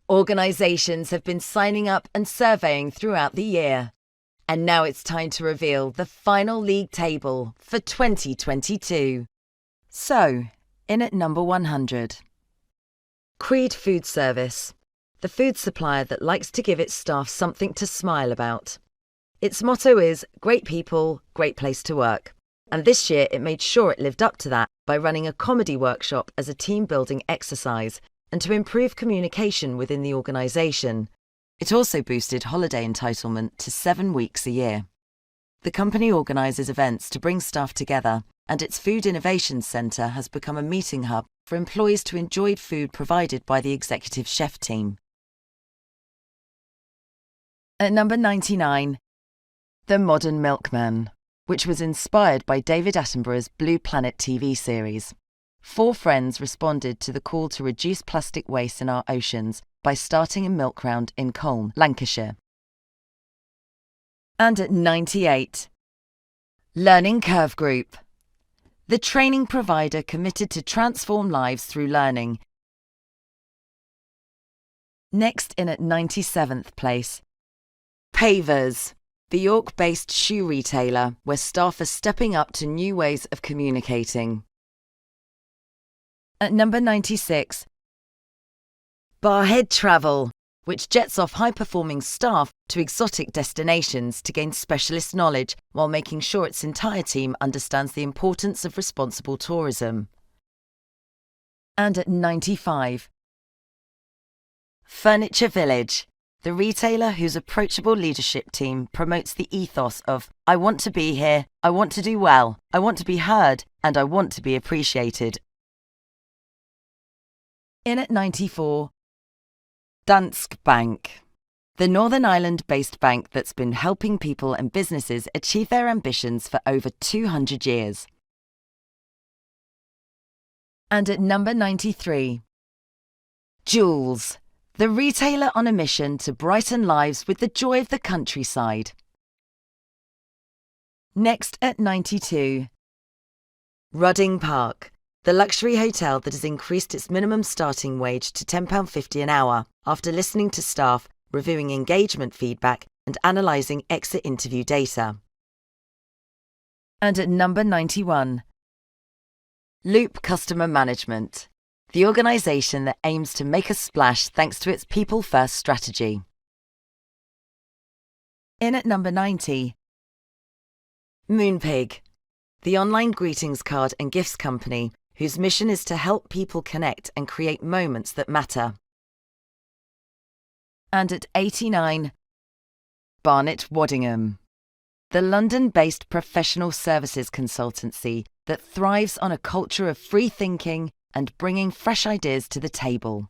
Organisations have been signing up and surveying throughout the year. And now it's time to reveal the final league table for 2022. So, in at number 100. Creed Food Service, the food supplier that likes to give its staff something to smile about. Its motto is, great people, great place to work. And this year it made sure it lived up to that by running a comedy workshop as a team-building exercise and to improve communication within the organisation. It also boosted holiday entitlement to 7 weeks a year. The company organises events to bring staff together, and its Food Innovations Centre has become a meeting hub for employees to enjoy food provided by the executive chef team. At number 99, The Modern Milkman, which was inspired by David Attenborough's Blue Planet TV series. 4 friends responded to the call to reduce plastic waste in our oceans by starting a milk round in Colne, Lancashire. And at 98, Learning Curve Group, the training provider committed to transform lives through learning. Next in at 97th place, Pavers, the York-based shoe retailer where staff are stepping up to new ways of communicating. At number 96, Barhead Travel, which jets off high-performing staff to exotic destinations to gain specialist knowledge while making sure its entire team understands the importance of responsible tourism. And at 95, Furniture Village, the retailer whose approachable leadership team promotes the ethos of I want to be here, I want to do well, I want to be heard, and I want to be appreciated. In at 94, Danske Bank, the Northern Ireland-based bank that's been helping people and businesses achieve their ambitions for over 200 years. And at number 93, Joules, the retailer on a mission to brighten lives with the joy of the countryside. Next at 92, Rudding Park, the luxury hotel that has increased its minimum starting wage to £10.50 an hour after listening to staff, reviewing engagement feedback and analysing exit interview data. And at number 91, Loop Customer Management, the organisation that aims to make a splash thanks to its people-first strategy. In at number 90, Moonpig, the online greetings card and gifts company whose mission is to help people connect and create moments that matter. And at 89, Barnett Waddingham, the London-based professional services consultancy that thrives on a culture of free thinking and bringing fresh ideas to the table.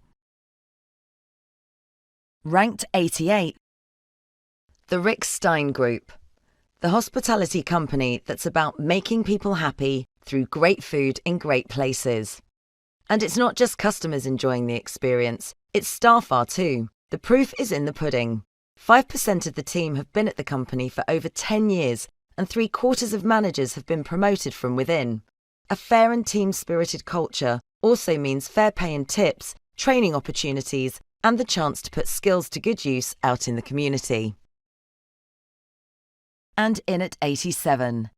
Ranked 88, the Rick Stein Group, the hospitality company that's about making people happy through great food in great places. And it's not just customers enjoying the experience, its staff are too. The proof is in the pudding. 5% of the team have been at the company for over 10 years, and 3/4 of managers have been promoted from within. A fair and team-spirited culture also means fair pay and tips, training opportunities, and the chance to put skills to good use out in the community. And in at 87,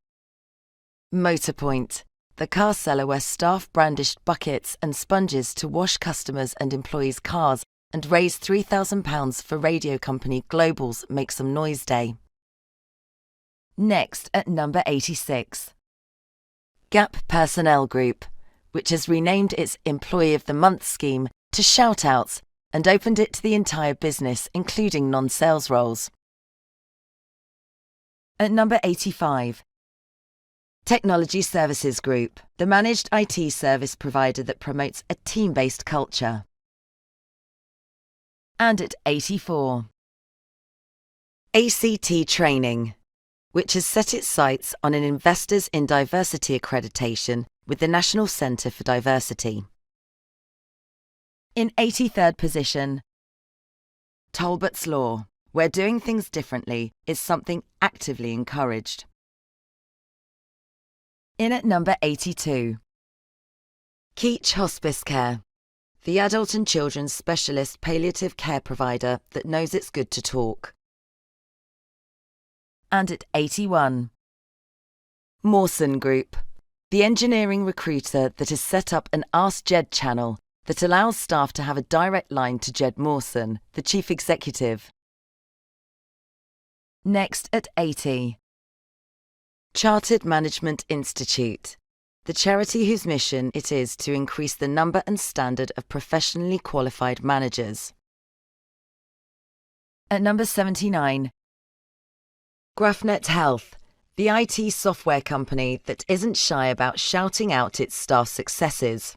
Motorpoint, the car seller where staff brandished buckets and sponges to wash customers' and employees' cars and raised £3,000 for radio company Global's Make Some Noise Day. Next at number 86, Gap Personnel Group, which has renamed its Employee of the Month scheme to Shout-Outs and opened it to the entire business, including non-sales roles. At number 85, Technology Services Group, the managed IT service provider that promotes a team-based culture. And at 84, ACT Training, which has set its sights on an Investors in Diversity accreditation with the National Centre for Diversity. In 83rd position, Talbot's Law, where doing things differently is something actively encouraged. In at number 82, Keach Hospice Care, the adult and children's specialist palliative care provider that knows it's good to talk. And at 81, Mawson Group, the engineering recruiter that has set up an Ask Jed channel that allows staff to have a direct line to Jed Mawson, the chief executive. Next at 80, Chartered Management Institute, the charity whose mission it is to increase the number and standard of professionally qualified managers. At number 79, Graphnet Health, the IT software company that isn't shy about shouting out its staff successes.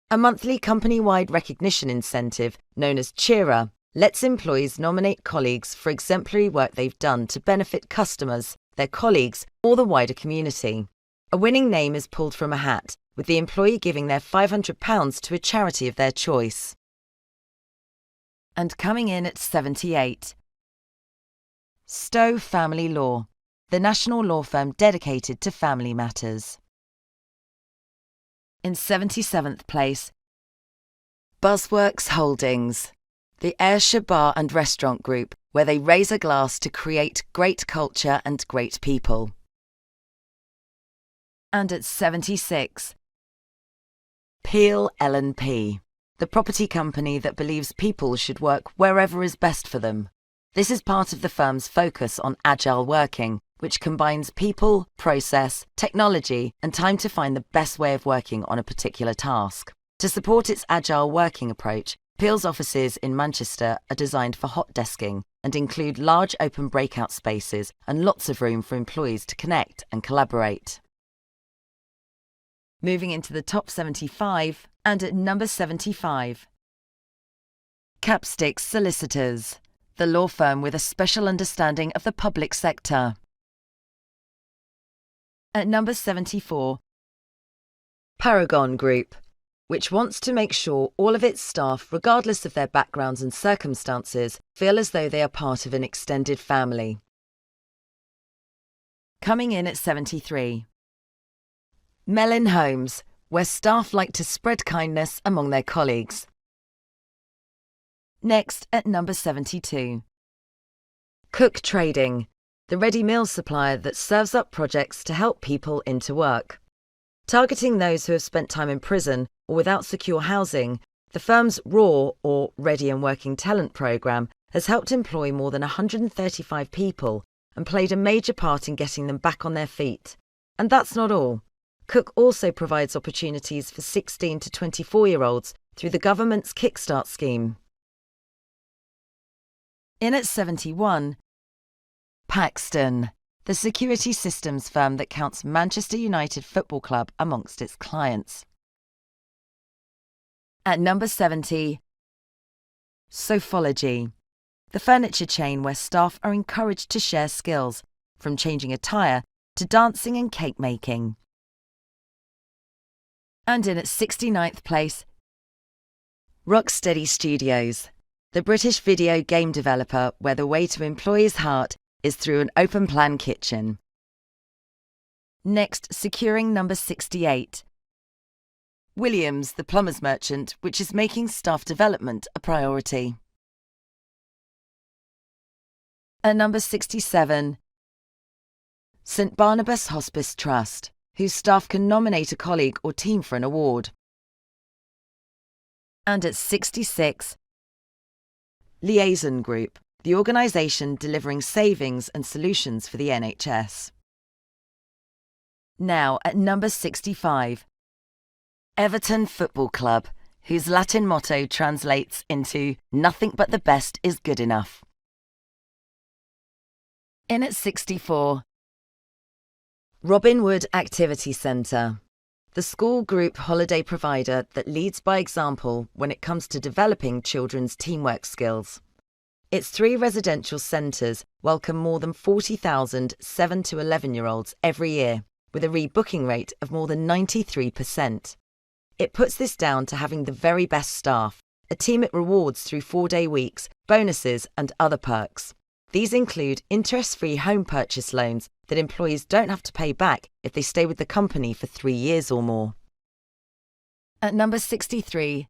A monthly company-wide recognition incentive known as Cheerer lets employees nominate colleagues for exemplary work they've done to benefit customers, their colleagues, or the wider community. A winning name is pulled from a hat, with the employee giving their £500 to a charity of their choice. And coming in at 78, Stowe Family Law, the national law firm dedicated to family matters. In 77th place, Buzzworks Holdings, the Ayrshire Bar and Restaurant Group, where they raise a glass to create great culture and great people. And at 76, Peel L&P, the property company that believes people should work wherever is best for them. This is part of the firm's focus on agile working, which combines people, process, technology, and time to find the best way of working on a particular task. To support its agile working approach, Peel's offices in Manchester are designed for hot desking and include large open breakout spaces and lots of room for employees to connect and collaborate. Moving into the top 75, and at number 75, Capstick Solicitors, the law firm with a special understanding of the public sector. At number 74, Paragon Group, which wants to make sure all of its staff, regardless of their backgrounds and circumstances, feel as though they are part of an extended family. Coming in at 73, Mellin Homes, where staff like to spread kindness among their colleagues. Next at number 72, Cook Trading, the ready meal supplier that serves up projects to help people into work. Targeting those who have spent time in prison or without secure housing, the firm's RAW, or Ready and Working Talent program, has helped employ more than 135 people and played a major part in getting them back on their feet. And that's not all. Cook also provides opportunities for 16 to 24-year-olds through the government's Kickstart scheme. In at 71, Paxton, the security systems firm that counts Manchester United Football Club amongst its clients. At number 70, Sofology, the furniture chain where staff are encouraged to share skills, from changing a tyre to dancing and cake making. And in at 69th place, Rocksteady Studios, the British video game developer where the way to employees' heart is through an open-plan kitchen. Next, securing number 68, Williams, the plumbers merchant, which is making staff development a priority. At number 67, St Barnabas Hospice Trust, whose staff can nominate a colleague or team for an award. And at 66, Liaison Group, the organisation delivering savings and solutions for the NHS. Now at number 65, Everton Football Club, whose Latin motto translates into "Nothing but the best is good enough." In at 64, Robin Wood Activity Centre, the school group holiday provider that leads by example when it comes to developing children's teamwork skills. Its 3 residential centres welcome more than 40,000 7 to 11-year-olds every year, with a rebooking rate of more than 93%. It puts this down to having the very best staff, a team it rewards through 4-day weeks, bonuses and other perks. These include interest-free home purchase loans that employees don't have to pay back if they stay with the company for 3 years or more. At number 63,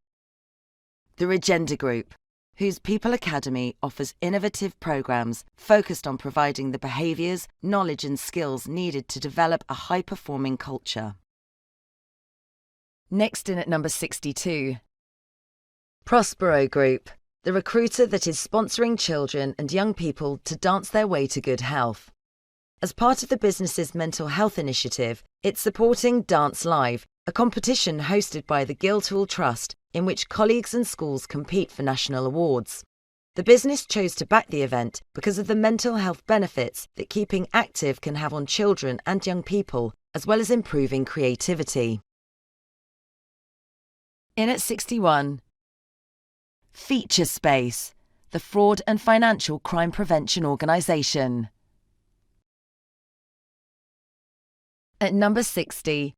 The Regenda Group, whose People Academy offers innovative programs focused on providing the behaviours, knowledge and skills needed to develop a high-performing culture. Next in at number 62. Prospero Group, the recruiter that is sponsoring children and young people to dance their way to good health. As part of the business's mental health initiative, it's supporting Dance Live, a competition hosted by the Guildhall Trust in which colleagues and schools compete for national awards. The business chose to back the event because of the mental health benefits that keeping active can have on children and young people, as well as improving creativity. In at 61. Feature Space, the fraud and financial crime prevention organisation. At number 60.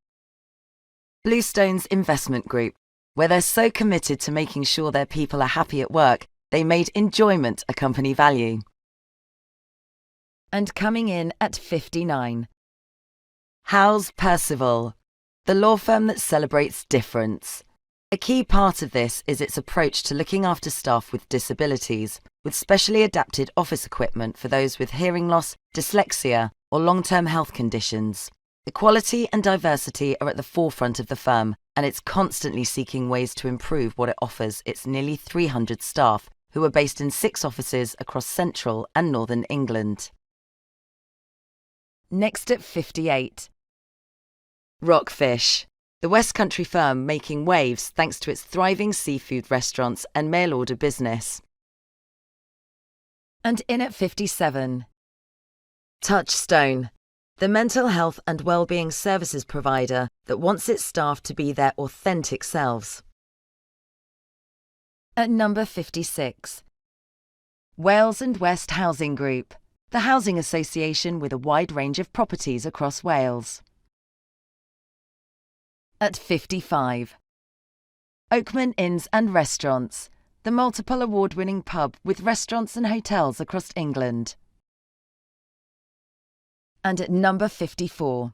Bluestones Investment Group, where they're so committed to making sure their people are happy at work, they made enjoyment a company value. And coming in at 59. Howes Percival, the law firm that celebrates difference. A key part of this is its approach to looking after staff with disabilities, with specially adapted office equipment for those with hearing loss, dyslexia, or long-term health conditions. Equality and diversity are at the forefront of the firm, and it's constantly seeking ways to improve what it offers its nearly 300 staff, who are based in 6 offices across central and northern England. Next at 58. Rockfish, the West Country firm making waves thanks to its thriving seafood restaurants and mail-order business. And in at 57. Touchstone, the mental health and well-being services provider that wants its staff to be their authentic selves. At number 56. Wales and West Housing Group, the housing association with a wide range of properties across Wales. At 55. Oakman Inns and Restaurants, the multiple award-winning pub with restaurants and hotels across England. And at number 54.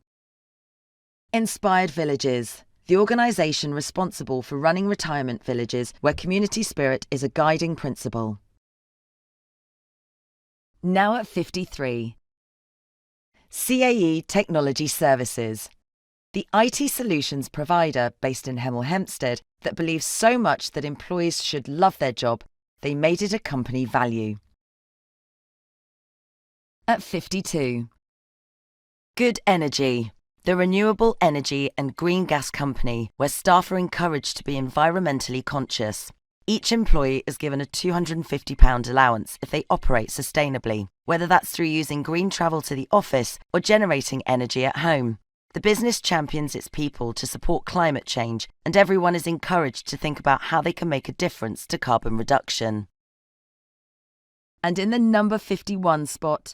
Inspired Villages, the organisation responsible for running retirement villages where community spirit is a guiding principle. Now at 53. CAE Technology Services, the IT solutions provider based in Hemel Hempstead that believes so much that employees should love their job, they made it a company value. At 52. Good Energy, the renewable energy and green gas company where staff are encouraged to be environmentally conscious. Each employee is given a £250 allowance if they operate sustainably, whether that's through using green travel to the office or generating energy at home. The business champions its people to support climate change, and everyone is encouraged to think about how they can make a difference to carbon reduction. And in the number 51 spot,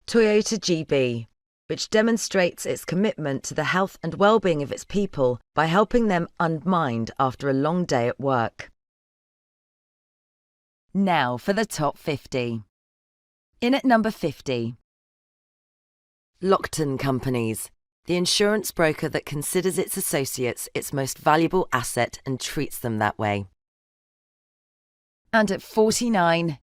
Toyota GB, which demonstrates its commitment to the health and well-being of its people by helping them unwind after a long day at work. Now for the top 50. In at number 50. Lockton Companies, the insurance broker that considers its associates its most valuable asset and treats them that way. And at 49.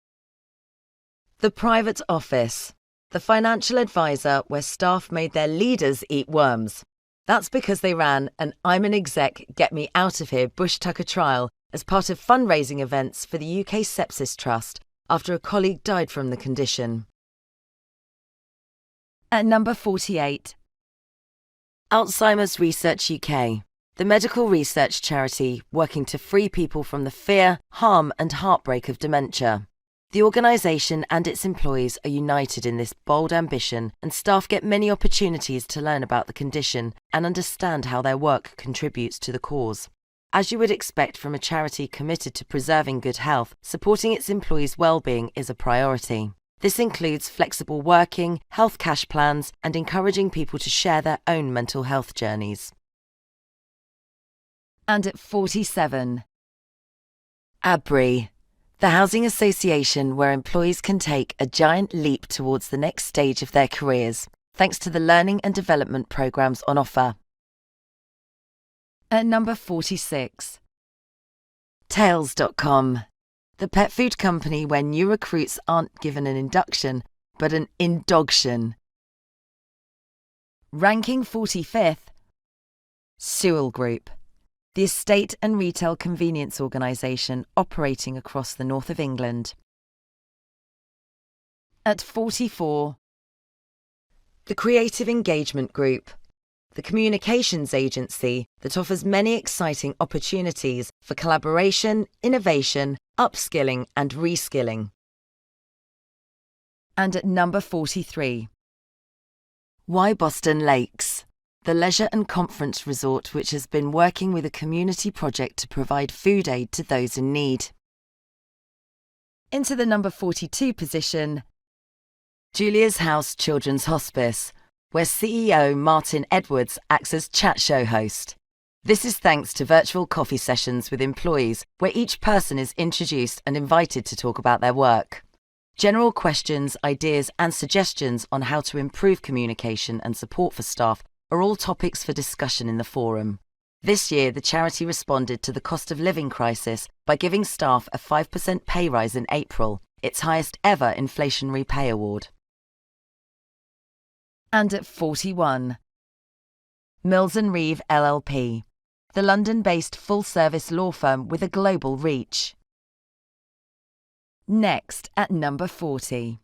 The Private Office, the financial advisor where staff made their leaders eat worms. That's because they ran an I'm an exec, get me out of here Bush Tucker trial as part of fundraising events for the UK Sepsis Trust after a colleague died from the condition. At number 48. Alzheimer's Research UK, the medical research charity working to free people from the fear, harm and heartbreak of dementia. The organisation and its employees are united in this bold ambition, and staff get many opportunities to learn about the condition and understand how their work contributes to the cause. As you would expect from a charity committed to preserving good health, supporting its employees' well-being is a priority. This includes flexible working, health cash plans, and encouraging people to share their own mental health journeys. And at 47. ABRI, the housing association where employees can take a giant leap towards the next stage of their careers, thanks to the learning and development programmes on offer. At number 46. Tails.com, the pet food company where new recruits aren't given an induction, but an induction. Ranking 45th, Sewell Group, the estate and retail convenience organisation operating across the north of England. At 44, the Creative Engagement Group, the communications agency that offers many exciting opportunities for collaboration, innovation, upskilling and reskilling. And at number 43, Why Boston Lakes, the leisure and conference resort which has been working with a community project to provide food aid to those in need. Into the number 42 position, Julia's House Children's Hospice, where CEO Martin Edwards acts as chat show host. This is thanks to virtual coffee sessions with employees where each person is introduced and invited to talk about their work. General questions, ideas and suggestions on how to improve communication and support for staff are all topics for discussion in the forum. This year, the charity responded to the cost of living crisis by giving staff a 5% pay rise in April, its highest ever inflationary pay award. And at 41, Mills & Reeve LLP, the London-based full-service law firm with a global reach. Next, at number 40,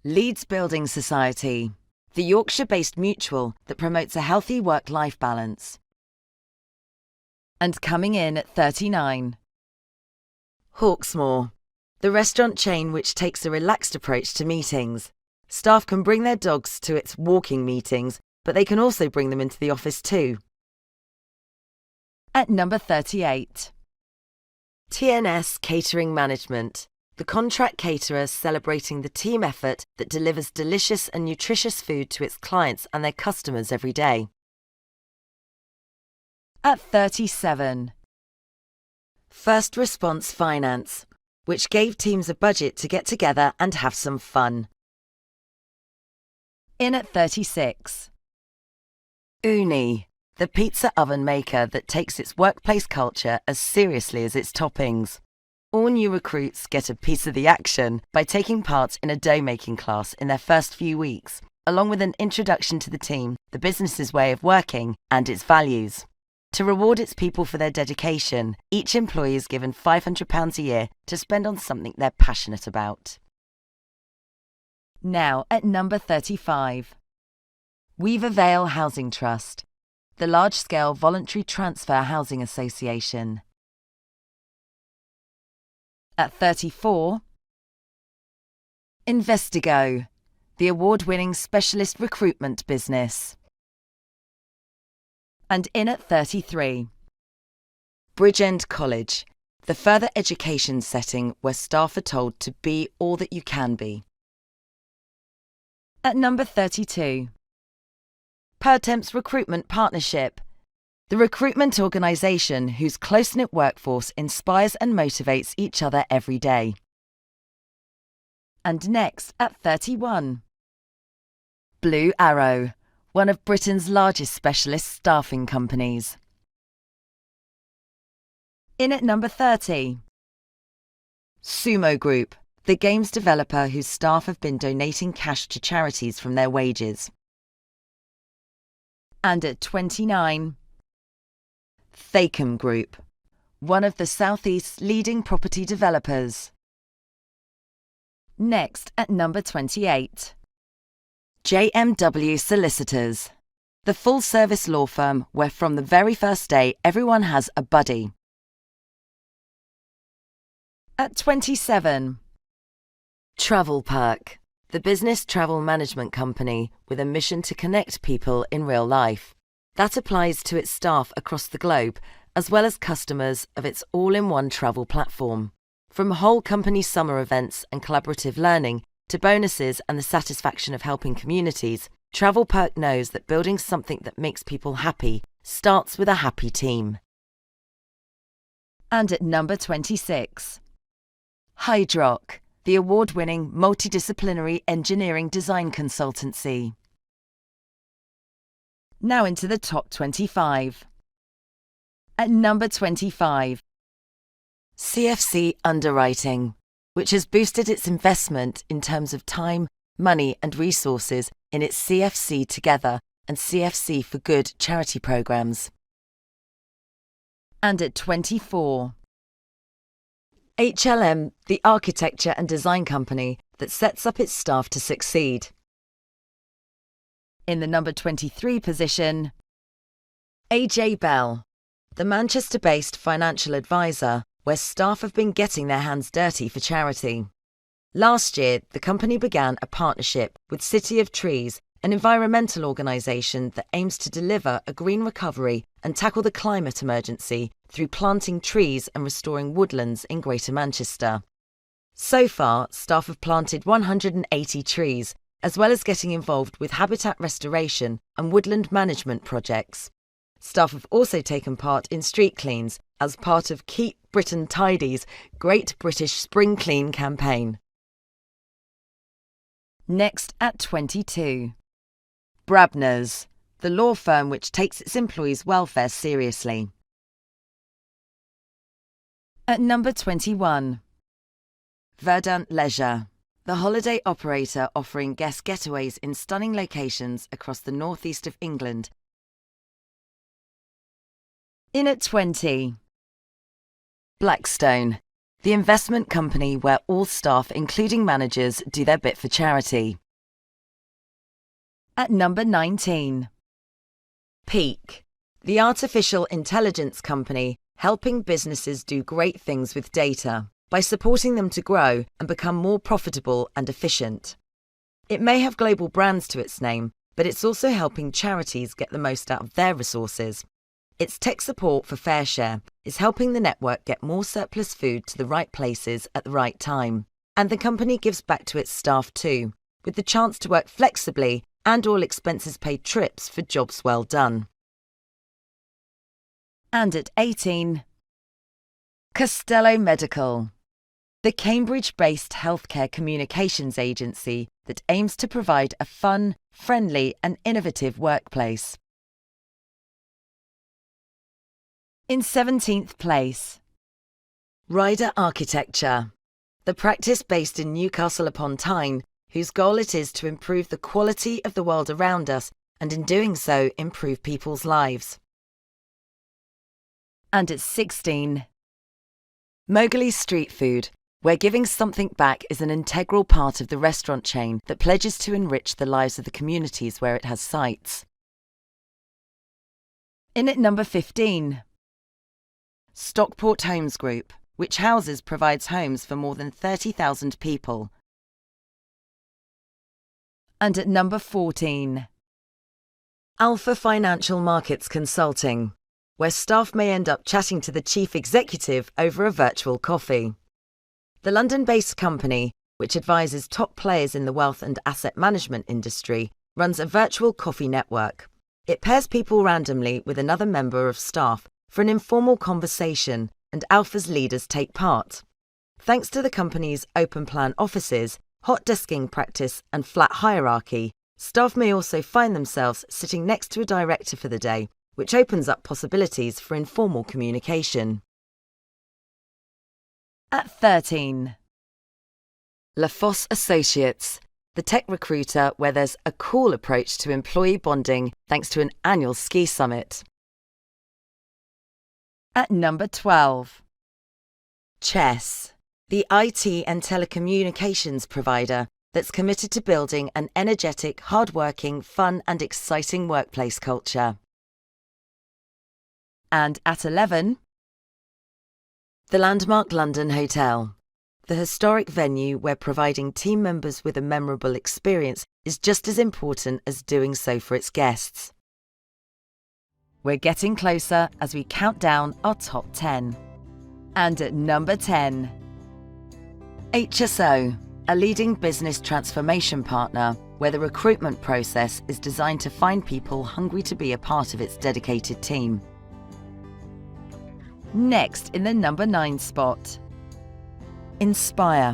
Leeds Building Society, the Yorkshire-based mutual that promotes a healthy work-life balance. And coming in at 39, Hawksmoor, the restaurant chain which takes a relaxed approach to meetings. Staff can bring their dogs to its walking meetings, but they can also bring them into the office too. At number 38, TNS Catering Management, the contract caterer celebrating the team effort that delivers delicious and nutritious food to its clients and their customers every day. At 37, First Response Finance, which gave teams a budget to get together and have some fun. In at 36, Uni, the pizza oven maker that takes its workplace culture as seriously as its toppings. All new recruits get a piece of the action by taking part in a dough making class in their first few weeks, along with an introduction to the team, the business's way of working, and its values. To reward its people for their dedication, each employee is given £500 a year to spend on something they're passionate about. Now at number 35, Weaver Vale Housing Trust, the large-scale voluntary transfer housing association. At 34, Investigo, the award-winning specialist recruitment business. And in at 33, Bridgend College, the further education setting where staff are told to be all that you can be. At number 32, Pertemps Recruitment Partnership, the recruitment organisation whose close-knit workforce inspires and motivates each other every day. And next, at 31, Blue Arrow, one of Britain's largest specialist staffing companies. In at number 30, Sumo Group, the games developer whose staff have been donating cash to charities from their wages. And at 29, Thacum Group, one of the Southeast's leading property developers. Next at number 28, JMW Solicitors, the full-service law firm where from the very first day everyone has a buddy. At 27, Travel Perk, the business travel management company with a mission to connect people in real life. That applies to its staff across the globe, as well as customers of its all-in-one travel platform. From whole company summer events and collaborative learning to bonuses and the satisfaction of helping communities, Travel Perk knows that building something that makes people happy starts with a happy team. And at number 26, Hydrock, the award-winning multidisciplinary engineering design consultancy. Now into the top 25. At number 25, CFC Underwriting, which has boosted its investment in terms of time, money and resources in its CFC Together and CFC for Good charity programs. And at 24, HLM, the architecture and design company that sets up its staff to succeed. In the number 23 position, AJ Bell, the Manchester-based financial advisor where staff have been getting their hands dirty for charity. Last year, the company began a partnership with City of Trees, an environmental organisation that aims to deliver a green recovery and tackle the climate emergency through planting trees and restoring woodlands in Greater Manchester. So far, staff have planted 180 trees, as well as getting involved with habitat restoration and woodland management projects. Staff have also taken part in street cleans as part of Keep Britain Tidy's Great British Spring Clean campaign. Next at 22. Brabner's, the law firm which takes its employees' welfare seriously. At number 21. Verdant Leisure, the holiday operator offering guest getaways in stunning locations across the northeast of England. In at 20. Blackstone, the investment company where all staff, including managers, do their bit for charity. At number 19. Peak, the artificial intelligence company helping businesses do great things with data by supporting them to grow and become more profitable and efficient. It may have global brands to its name, but it's also helping charities get the most out of their resources. Its tech support for FareShare is helping the network get more surplus food to the right places at the right time. And the company gives back to its staff too, with the chance to work flexibly and all expenses paid trips for jobs well done. And at 18, Costello Medical, the Cambridge-based healthcare communications agency that aims to provide a fun, friendly and innovative workplace. In 17th place, Ryder Architecture, the practice based in Newcastle upon Tyne, whose goal it is to improve the quality of the world around us and in doing so improve people's lives. And at 16, Mowgli Street Food, where giving something back is an integral part of the restaurant chain that pledges to enrich the lives of the communities where it has sites. In at number 15, Stockport Homes Group, which provides homes for more than 30,000 people. And at number 14, Alpha Financial Markets Consulting, where staff may end up chatting to the chief executive over a virtual coffee. The London-based company, which advises top players in the wealth and asset management industry, runs a virtual coffee network. It pairs people randomly with another member of staff for an informal conversation, and Alpha's leaders take part. Thanks to the company's open plan offices, hot desking practice and flat hierarchy, staff may also find themselves sitting next to a director for the day, which opens up possibilities for informal communication. At 13, LaFosse Associates, the tech recruiter where there's a cool approach to employee bonding thanks to an annual ski summit. At number 12, Chess, the IT and telecommunications provider that's committed to building an energetic, hard-working, fun and exciting workplace culture. And at 11, the Landmark London Hotel, the historic venue where providing team members with a memorable experience is just as important as doing so for its guests. We're getting closer as we count down our top 10. And at number 10, HSO, a leading business transformation partner where the recruitment process is designed to find people hungry to be a part of its dedicated team. Next, in the number 9 spot, Inspire,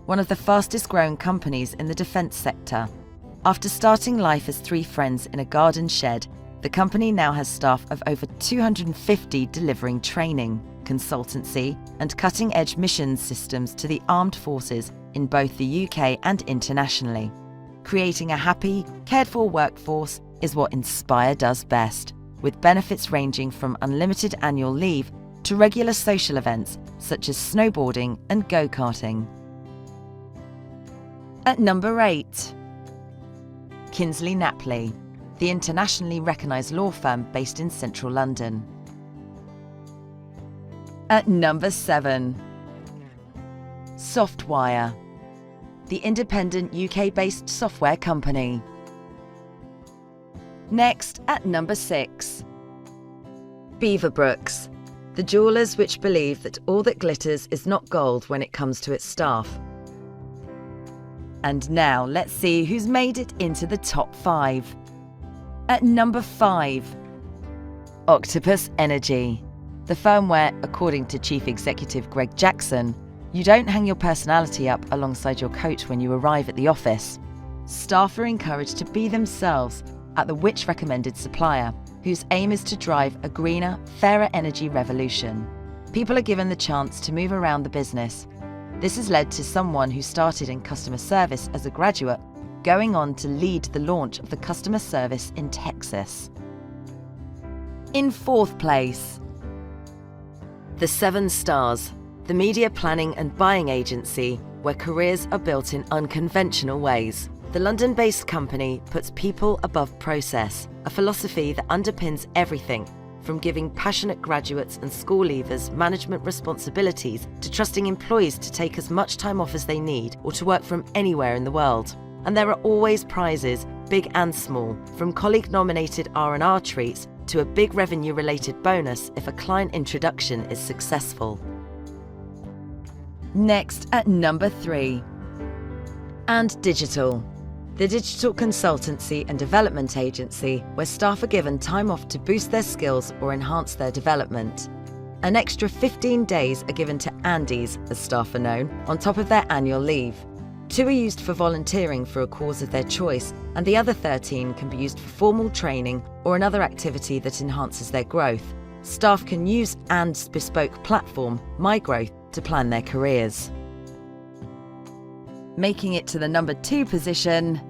one of the fastest growing companies in the defence sector. After starting life as 3 friends in a garden shed, the company now has staff of over 250 delivering training. consultancy, and cutting-edge missions systems to the armed forces in both the UK and internationally. Creating a happy, cared-for workforce is what Inspire does best, with benefits ranging from unlimited annual leave to regular social events such as snowboarding and go-karting. At number 8, Kinsley Napley, the internationally recognised law firm based in central London. At number 7, Softwire, the independent UK-based software company. Next, at number 6, Beaverbrooks, the jewellers which believe that all that glitters is not gold when it comes to its staff. And now let's see who's made it into the top 5. At number 5, Octopus Energy, the firm where, according to Chief Executive Greg Jackson, you don't hang your personality up alongside your coat when you arrive at the office. Staff are encouraged to be themselves at the Which recommended supplier, whose aim is to drive a greener, fairer energy revolution. People are given the chance to move around the business. This has led to someone who started in customer service as a graduate going on to lead the launch of the customer service in Texas. In 4th place, The 7 Stars, the media planning and buying agency where careers are built in unconventional ways. The London-based company puts people above process, a philosophy that underpins everything, from giving passionate graduates and school leavers management responsibilities to trusting employees to take as much time off as they need or to work from anywhere in the world. And there are always prizes, big and small, from colleague-nominated R&R treats to a big revenue-related bonus if a client introduction is successful. Next, at number 3, And Digital, the digital consultancy and development agency where staff are given time off to boost their skills or enhance their development. An extra 15 days are given to Andies, as staff are known, on top of their annual leave. 2 are used for volunteering for a cause of their choice, and the other 13 can be used for formal training or another activity that enhances their growth. Staff can use And's bespoke platform, MyGrowth, to plan their careers. Making it to the number 2 position,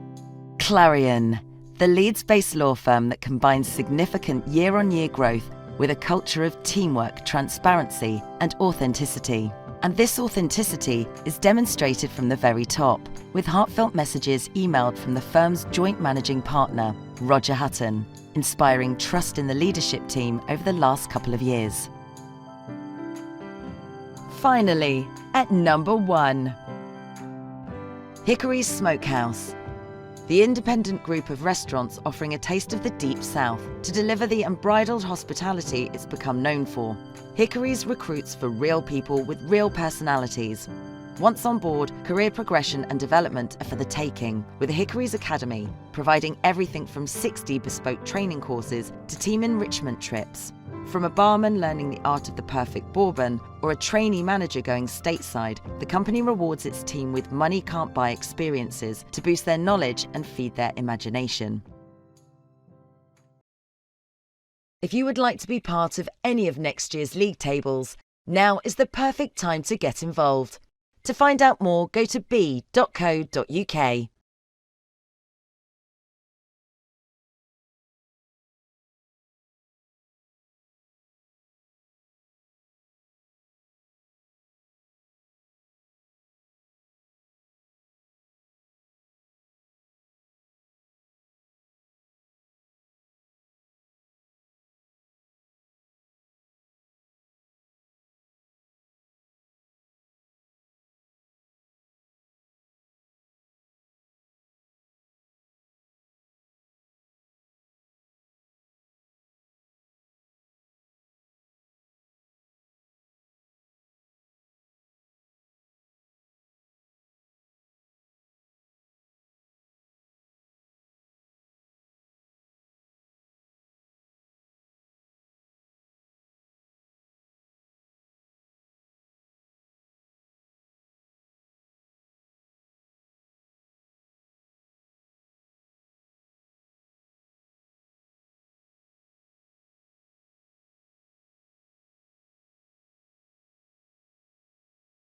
Clarion, the Leeds-based law firm that combines significant year-on-year growth with a culture of teamwork, transparency, and authenticity. And this authenticity is demonstrated from the very top, with heartfelt messages emailed from the firm's joint managing partner, Roger Hutton, inspiring trust in the leadership team over the last couple of years. Finally, at number 1, Hickory's Smokehouse, the independent group of restaurants offering a taste of the Deep South to deliver the unbridled hospitality it's become known for. Hickory's recruits for real people with real personalities. Once on board, career progression and development are for the taking, with Hickory's Academy providing everything from 60 bespoke training courses to team enrichment trips. From a barman learning the art of the perfect bourbon or a trainee manager going stateside, the company rewards its team with money-can't-buy experiences to boost their knowledge and feed their imagination. If you would like to be part of any of next year's league tables, now is the perfect time to get involved. To find out more, go to b.co.uk.